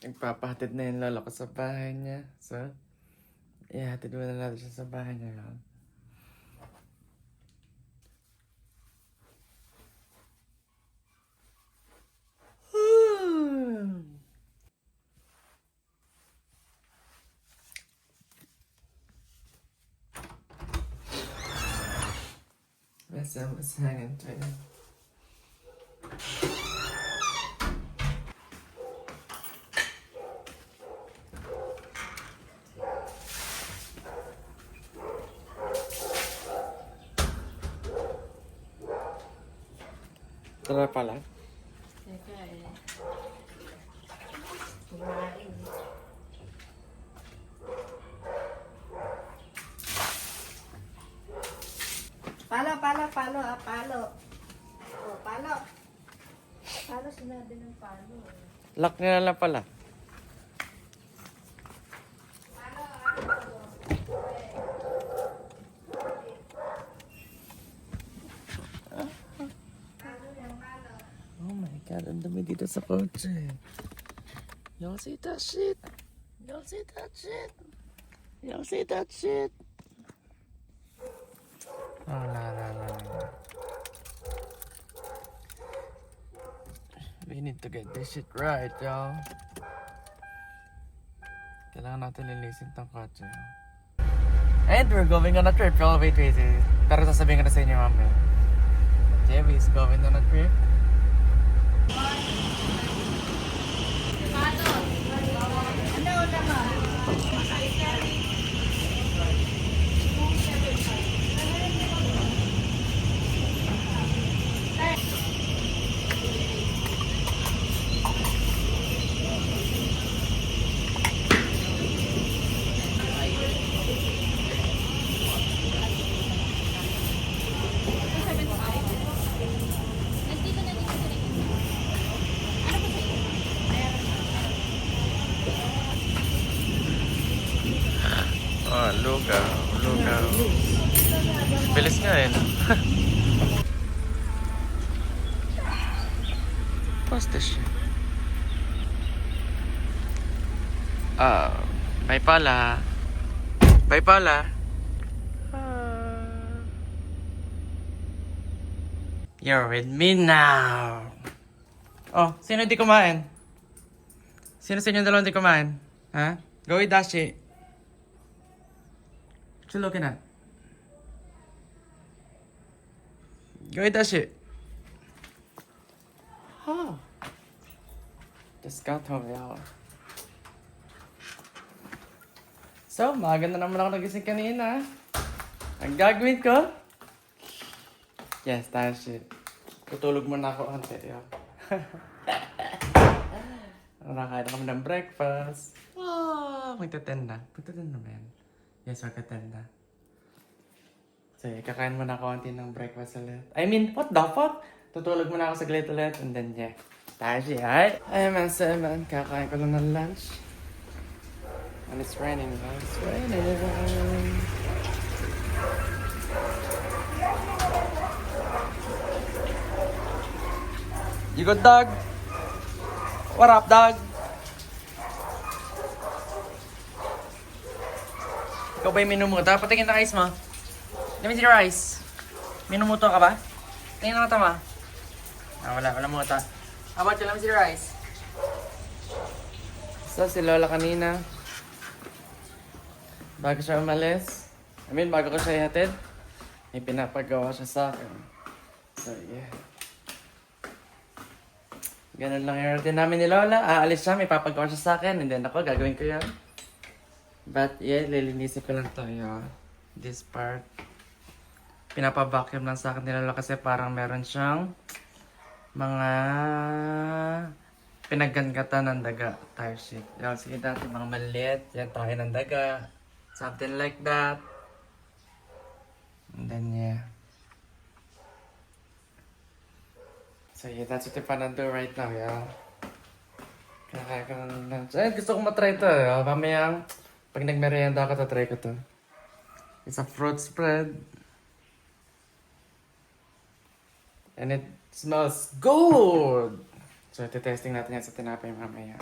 Nagpapahatid na yung lolo ko sa bahay niya. So, ihatid mo na natin siya sa bahay niya yun. What's hanging to you? Tara pala. Teka kumain. Palo. Oh, palo. Palo, sinabi ng palo. Lock nyo na lang pala. Oh my god, ang dami dito sa kotse. Y'all see that shit? Y'all see that shit? Y'all see that shit? Oh, no. We need to get this shit right, y'all. Kailangan natin linisin tong kotse. And we're going on a trip, y'all. Wait. Pero sasabihin ko na sa inyo mamaya. Jebby is going on a trip. Oh, lugaw. Bilis nga eh. What's this shit? Bye pala. You're with me now. Oh, sino di kumain? Sino sa inyo dalawang di kumain? Ha? Go with Dashi. What you looking at? Go with Dashi. Huh. Discount home, y'all. So, maaga na naman ako nagising kanina. Ang gagawin ko? Yes, Dashi. Tutulog muna ako konti, y'all. Nakakain kami ng breakfast. Oh, magtatenda. Magtatenda ba yan? Yes, magtatenda. So, kakain muna ako konti ng breakfast ulit. I mean, what the fuck? Tutulog muna ako saglit ulit and then, yeah. Tashi, alright? Ay, man, kakain ko lang ng lunch. And it's raining, man. It's raining. You good, dog? What up, dog? Ikaw ba yung minumuto? Patingin na ice mo. Let me see your eyes. Minumuto ka ba? Tingin na ka tama. Wala muta. How about you? Let me see your eyes. So, si Lola kanina, bago siya umalis, bago ko siya ihatid, may pinapagawa siya sa akin. So, yeah. Ganun lang yung routine namin ni Lola. Aalis siya, may papagawa siya sa akin, and then ako, gagawin ko yan. But, yeah, lilinisin ko lang to, yun. This part. Pinapa-vacuum lang sa akin ni Lola kasi parang meron siyang mga pinagkangkatan ng daga. Tire sheet. Yan, sige natin mga maliit. Yan, tayo ng daga. Something like that. And then, yeah. So, yeah, that's what I'm gonna do right now, yeah. Kaya ko ng lunch. Ay, gusto kong matry ito, yeah. Mamayang, pag nagmerienda ako, tatry ko to. It's a fruit spread. And it smells good! So, testing natin yan sa tinapay mamaya.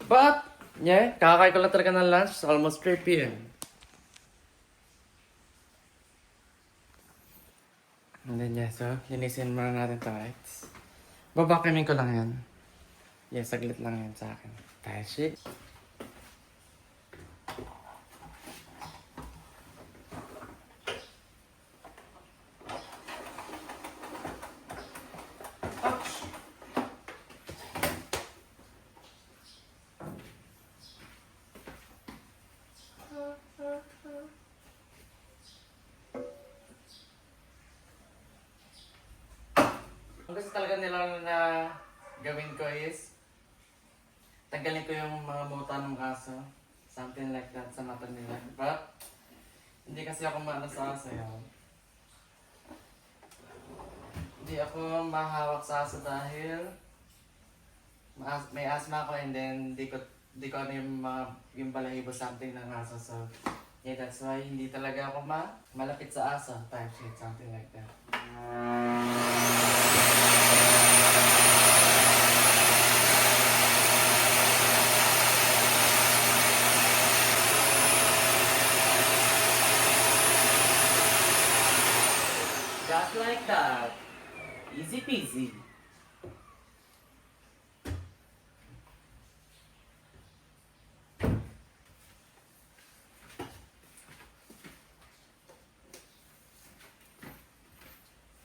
But, yeah, kakakain ko lang talaga ng lunch. It's almost 3 p.m. And then, yeah, so, linisin muna natin ito, right? Babakimin ko lang yan. Yeah, saglit lang yan sa akin. Tashi. Ang gusto talaga nila na gawin ko is tanggalin ko yung mga muta ng aso. Something like that sa mata nila. But, hindi kasi ako maano sa aso yun. Hindi ako mahawak sa aso dahil may asthma ako and then di ko ano yung balahibo something ng aso. So, yeah, that's why hindi talaga ako malapit sa aso. Type shit, something like that. Just like that. Easy peasy.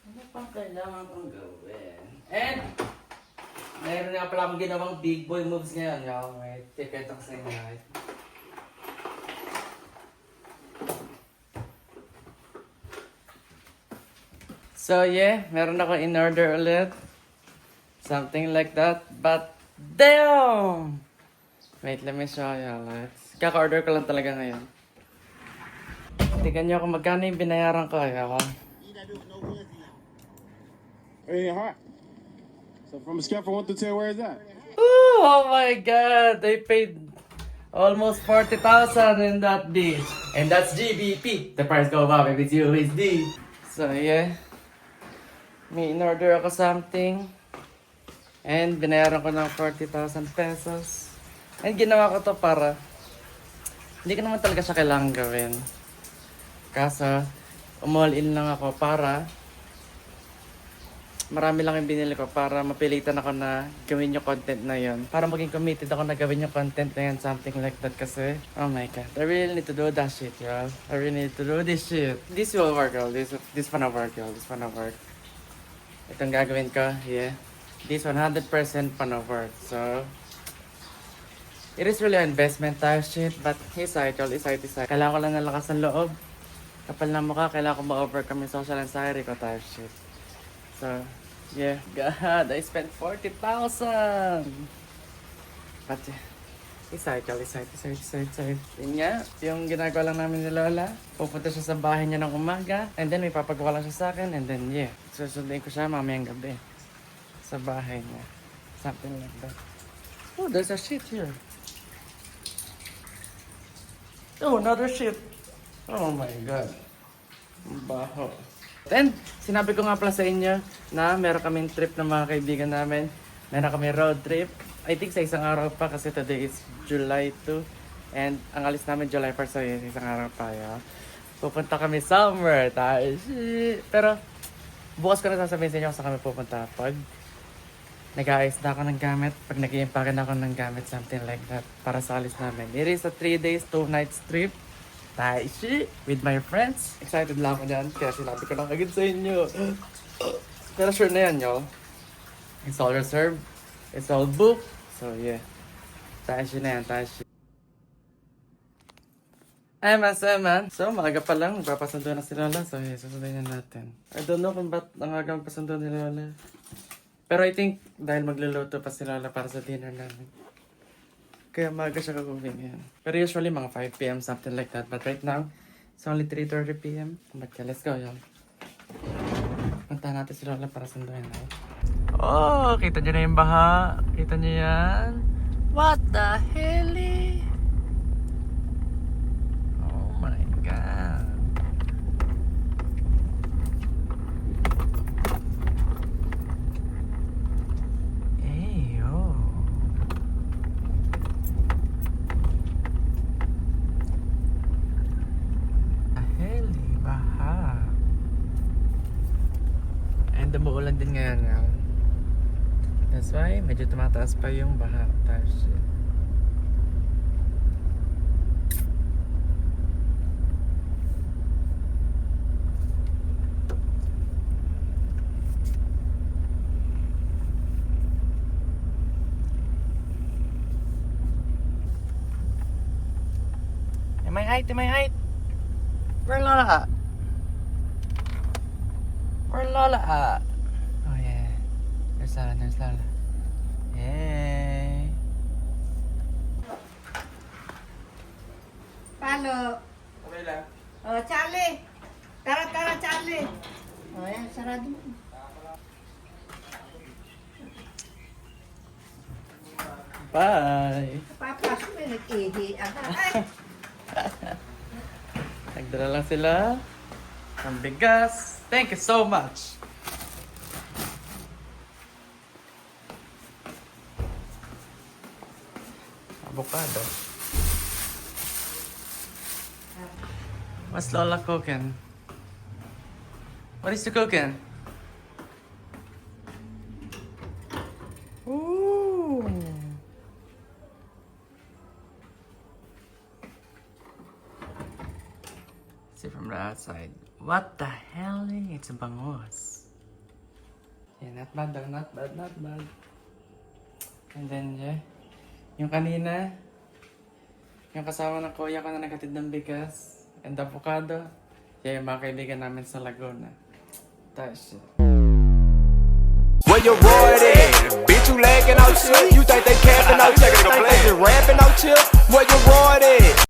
Ano pang kailangan kong gawin? And, mayroon nga pala akong ginawang big boy moves ngayon. Y'all, wait. Tipid ako sa inyo, right? So yeah, meron ako in order ulit. Something like that. But damn! Wait, let me show you. Kaka-order ko lang talaga ngayon. Tignan nyo kung magkano yung binayaran ko. Ayoko. It ain't hot. So from a scale from 1 to 10, where is that? Ooh, oh my god! They paid almost 40,000 in that dish. And that's GBP. The price go up if it's USD. So yeah. May in-order ako something. And binayaran ko ng 40,000 pesos. And ginawa ko to para hindi ko naman talaga siya kailangan gawin. Kaso, umall in lang ako para marami lang yung binili ko para mapilitan ako na gawin yung content na yun. Para maging committed ako na gawin yung content na yun. Something like that kasi, oh my god. I really need to do that shit, y'all. I really need to do this shit. This will work, y'all. This wanna work, y'all. This wanna work. Itong gagawin ko, yeah. This 100% wanna work. So, it is really an investment type shit. But, isay, y'all. Isay. Kailangan ko lang ng lakas ng loob. Kapal na mukha, kailangan ko ma-overcome yung social anxiety ko type shit. So, yeah. God, I spent 40,000! But, isay. Yun nga, yung ginagawa lang namin ni Lola, pupunta siya sa bahay niya ng umaga, and then may papagawa lang siya sa akin, and then, yeah, susundin ko siya mamayang gabi. Sa bahay niya. Something like that. Oh, there's a shit here. Oh, another shit. Oh my God. Baho. And sinabi ko nga pala sa inyo na meron kaming trip ng mga kaibigan namin. Meron kami road trip. I think sa isang araw pa kasi today is July 2. And ang alis namin July 1st, so isang araw pa. Yeah. Pupunta kami somewhere. Pero bukas ko na sasabihin sa inyo kung saan kami pupunta. Pag nag-aayos na ako ng gamit, pag nag-i-impake na ako ng gamit, something like that, para sa alis namin. It is a 3 days, 2 nights trip. Taishi, with my friends. Excited lang ako dyan, kaya sinabi ko lang agad sa inyo. Pero sure na yan, y'all. It's all reserved. It's all booked. So, yeah. Taishi na yan, Taishi. Man. So, maaga pa lang. Magpapasundo na si Lola. So, yeah, susunduin na natin. I don't know kung ba't ang aga magpasundo ni Lola. Pero I think, dahil magluluto pa si Lola para sa dinner namin. Kaya maaga siya kagawin yan. Pero usually mga 5 p.m. something like that. But right now, it's only 3:30 p.m. But yeah, let's go, y'all. Punta natin si Lola para sunduin. Oh, kita nyo na yung baha. Kita nyo yan? What the hell? Oh my God. That's why, medyo tumataas pa yung baha. Tash. Am I height? Am I height? Where Lola at? Where Lola at? Oh yeah. There's Lola, there's Lola. Yay! Palo. Okay lang. Oh, Charlie. Tara, Charlie. Oh, yan, sarado mo. Bye! Papasok mo, nag-ihi. Ay, Nagdala lang sila ng bigas. Thank you so much! Avocado. What's Lola cooking? What is she cooking? Ooh. See from the outside. What the hell? It's a bangus. Yeah, not bad though. Not bad, not bad. And then, yeah. Yung kanina, yung kasama ng kuya ko na naghatid ng bigas and avocado. Yeah, yung mga kaibigan namin sa Laguna. That's it. Where your road at? Bitch, you lagging out shit. You think they capping out shit? You think they just rapping out shit? Where your road at?